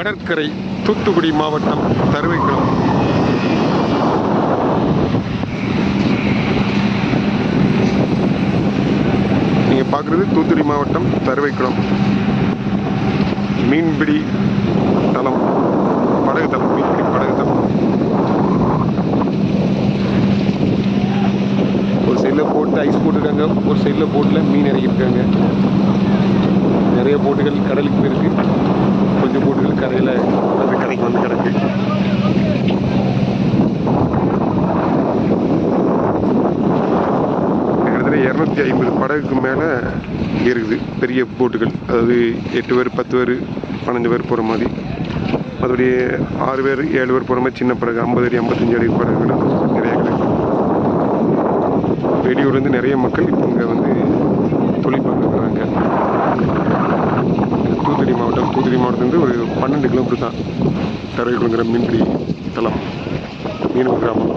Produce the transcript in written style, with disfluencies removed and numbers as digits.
கடற்கரை தூத்துக்குடி மாவட்டம் தருவைக்குளம். நீங்கள் பார்க்குறது தூத்துக்குடி மாவட்டம் தருவைக்குளம் மீன்பிடி தளம், படகு தளம், மீன்பிடி படகு தளம். ஒரு சைடில் போட்டு ஐஸ் போட்டுருக்காங்க, ஒரு சைடில் போட்டில் மீன் இறக்கியிருக்காங்க. நிறைய போட்டுகள் கடலுக்கு போயிருக்கு, கொஞ்சம் போட்டுகள் கரையில் அந்த கரைக்கு வந்து கிடக்கு. கிட்டத்தட்ட 250 படகுக்கு மேலே இருக்குது பெரிய போட்டுகள். அதாவது 8 பேர் 10 பேர் 15 பேர் போகிற மாதிரி. மற்றபடி 6 பேர் 7 பேர் போகிற மாதிரி சின்ன படகு 50 அடி 55 அடி படகுகள் நிறைய கிடைக்கும். வெளியூர்லேருந்து நிறைய மக்கள் இப்போ இங்கே வந்து தொழில் பார்க்குறாங்க. தூத்துக்குடி மாவட்டத்துலேருந்து ஒரு 12 கிலோமீட்டர் தான் தருவைக்குளங்கிற மீன்பிடி தளம், மீனவ கிராமம்.